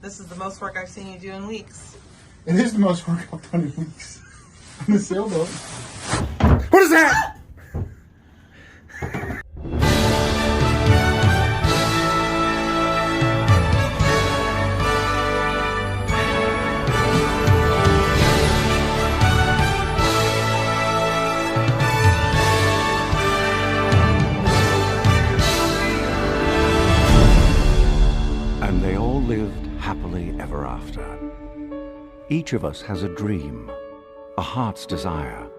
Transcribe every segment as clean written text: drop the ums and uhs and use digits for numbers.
This is the most work I've seen you do in weeks. It is the most work I've done in weeks. On the sailboat. What is that? And they all lived happily ever after. Each of us has a dream, a heart's desire.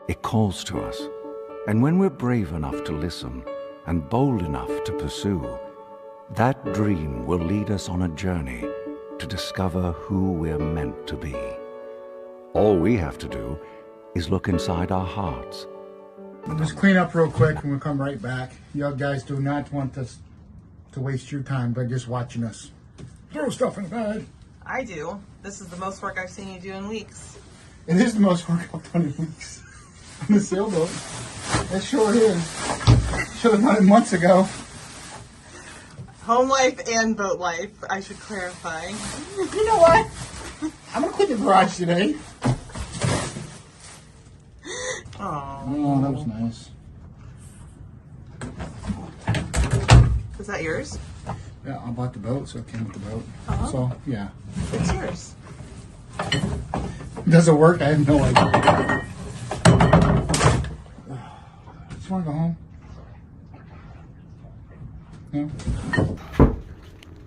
It calls to us. And when we're brave enough to listen and bold enough to pursue, that dream will lead us on a journey to discover who we're meant to be. All we have to do is look inside our hearts. Just clean up real quick and we'll come right back. You guys do not want us to waste your time by just watching us throw stuff in the bed. I do. This is the most work I've seen you do in weeks. It is the most work I've done in weeks. On the sailboat. It sure is. Should have done it months ago. Home life and boat life, I should clarify. You know what? I'm going to clean the garage today. Oh, that was nice. Is that yours? Yeah, I bought the boat, so it came with the boat. Uh-huh. So, yeah. It's yours. Does it work? I have no idea. Just want to go home. No?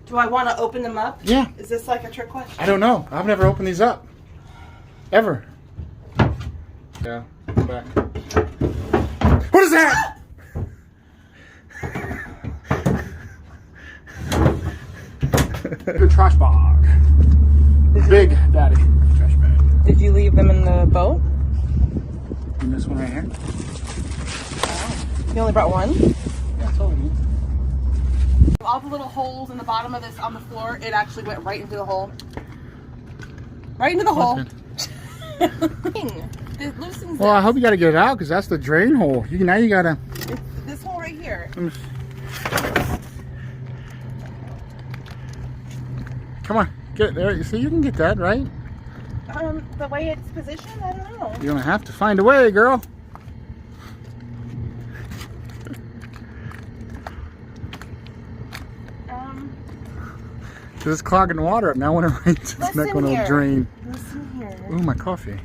Do I want to open them up? Yeah. Is this like a trick question? I don't know. I've never opened these up. Ever. Yeah, go back. What is that? Good trash bag. Big daddy trash bag. Did you leave them in the boat? And this one right here? You only brought one? That's all I need. All the little holes in the bottom of this on the floor, it actually went right into the hole. Right into the hole. It loosens Well, I it. hope you got to get it out because that's the drain hole. Now you got to... It's this hole right here. Come on, get it there. You see, you can get that, right? The way it's positioned, I don't know. You're going to have to find a way, girl. This is clogging the water up. Now when it rains, it's not Listen going to here. drain. Listen here. Ooh, my coffee.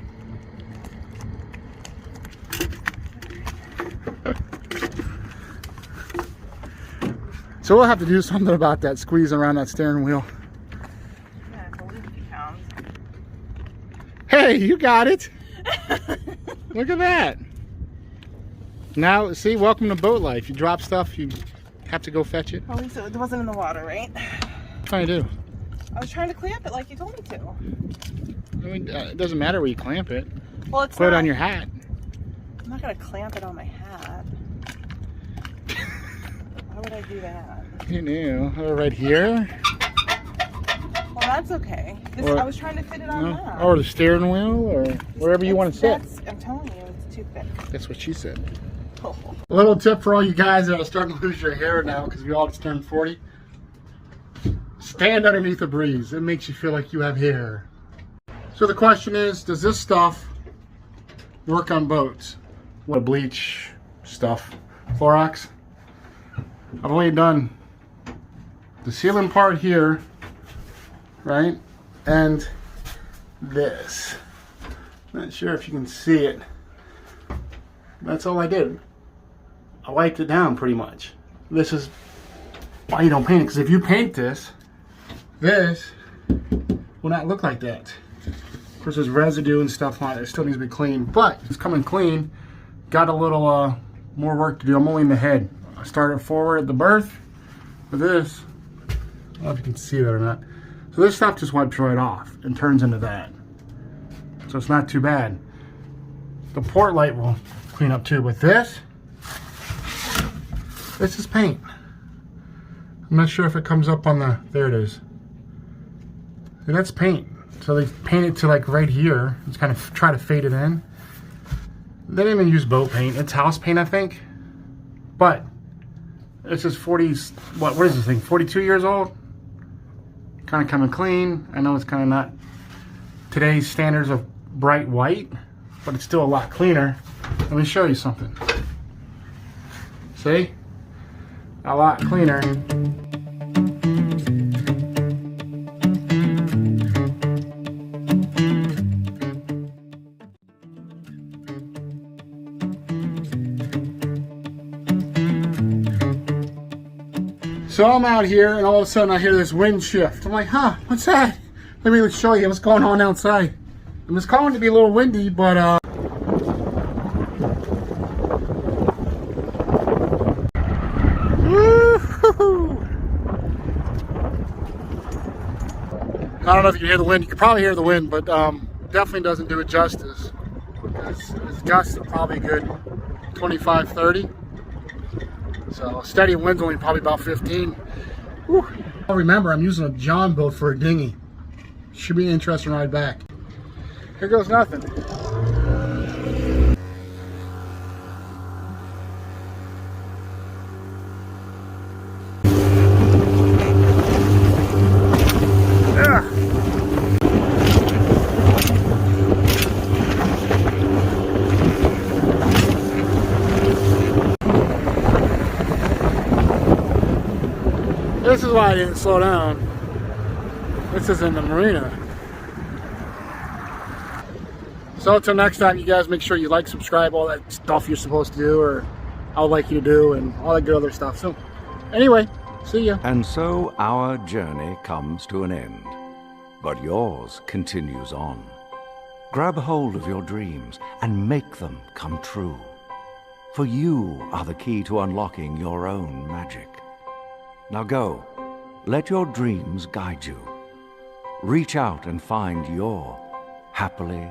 So we'll have to do something about that squeeze around that steering wheel. Yeah, I believe 50 pounds. Hey, you got it. Look at that. Now, see, welcome to boat life. You drop stuff, you have to go fetch it. At least it wasn't in the water, right? What are you trying to do? I was trying to clamp it like you told me to. I mean, it doesn't matter where you clamp it. Well, it's Put it not, on your hat. I'm not going to clamp it on my hat. Why would I do that? You knew. Right here. Well, that's okay. Or- I was trying to fit it on that. Or the steering wheel, or wherever you want to sit. I'm telling you, it's too thick. That's what she said. Oh. A little tip for all you guys that are starting to lose your hair now because we all just turned 40. Stand underneath a breeze. It makes you feel like you have hair. So the question is, does this stuff work on boats? What bleach stuff? Clorox? I've only done the sealing part here, right? And this. Not sure if you can see it. That's all I did. I wiped it down pretty much. This is why you don't paint it, because if you paint this will not look like that. Of course, there's residue and stuff on it. It still needs to be clean, but it's coming clean. Got a little more work to do. I'm only in the head. I started forward at the berth with this. I don't know if you can see that or not. So this stuff just wipes right off and turns into that. So it's not too bad. The port light will clean up too. With this is paint. I'm not sure if it comes up on the, there it is. See, that's paint. So they paint it to like right here. Just kind of try to fade it in. They didn't even use boat paint. It's house paint, I think. But this is 40, what is this thing? 42 years old? kind of coming clean. I know it's kind of not today's standards of bright white, but it's still a lot cleaner. Let me show you something. See? A lot cleaner. So I'm out here and all of a sudden I hear this wind shift. I'm like, huh, what's that? Let me show you what's going on outside. It was calling to be a little windy, but woo-hoo-hoo. I don't know if you can hear the wind. You can probably hear the wind, but definitely doesn't do it justice. It's gusts of probably a good 25, 30. So steady wind's only probably about 15. Whew. Remember, I'm using a John boat for a dinghy. Should be an interesting ride back. Here goes nothing. This is why I didn't slow down. This is in the marina. So until next time, you guys make sure you like, subscribe, all that stuff you're supposed to do, or I would like you to do, and all that good other stuff. So anyway, see ya. And so our journey comes to an end, but yours continues on. Grab hold of your dreams and make them come true. For you are the key to unlocking your own magic. Now go, let your dreams guide you. Reach out and find your happily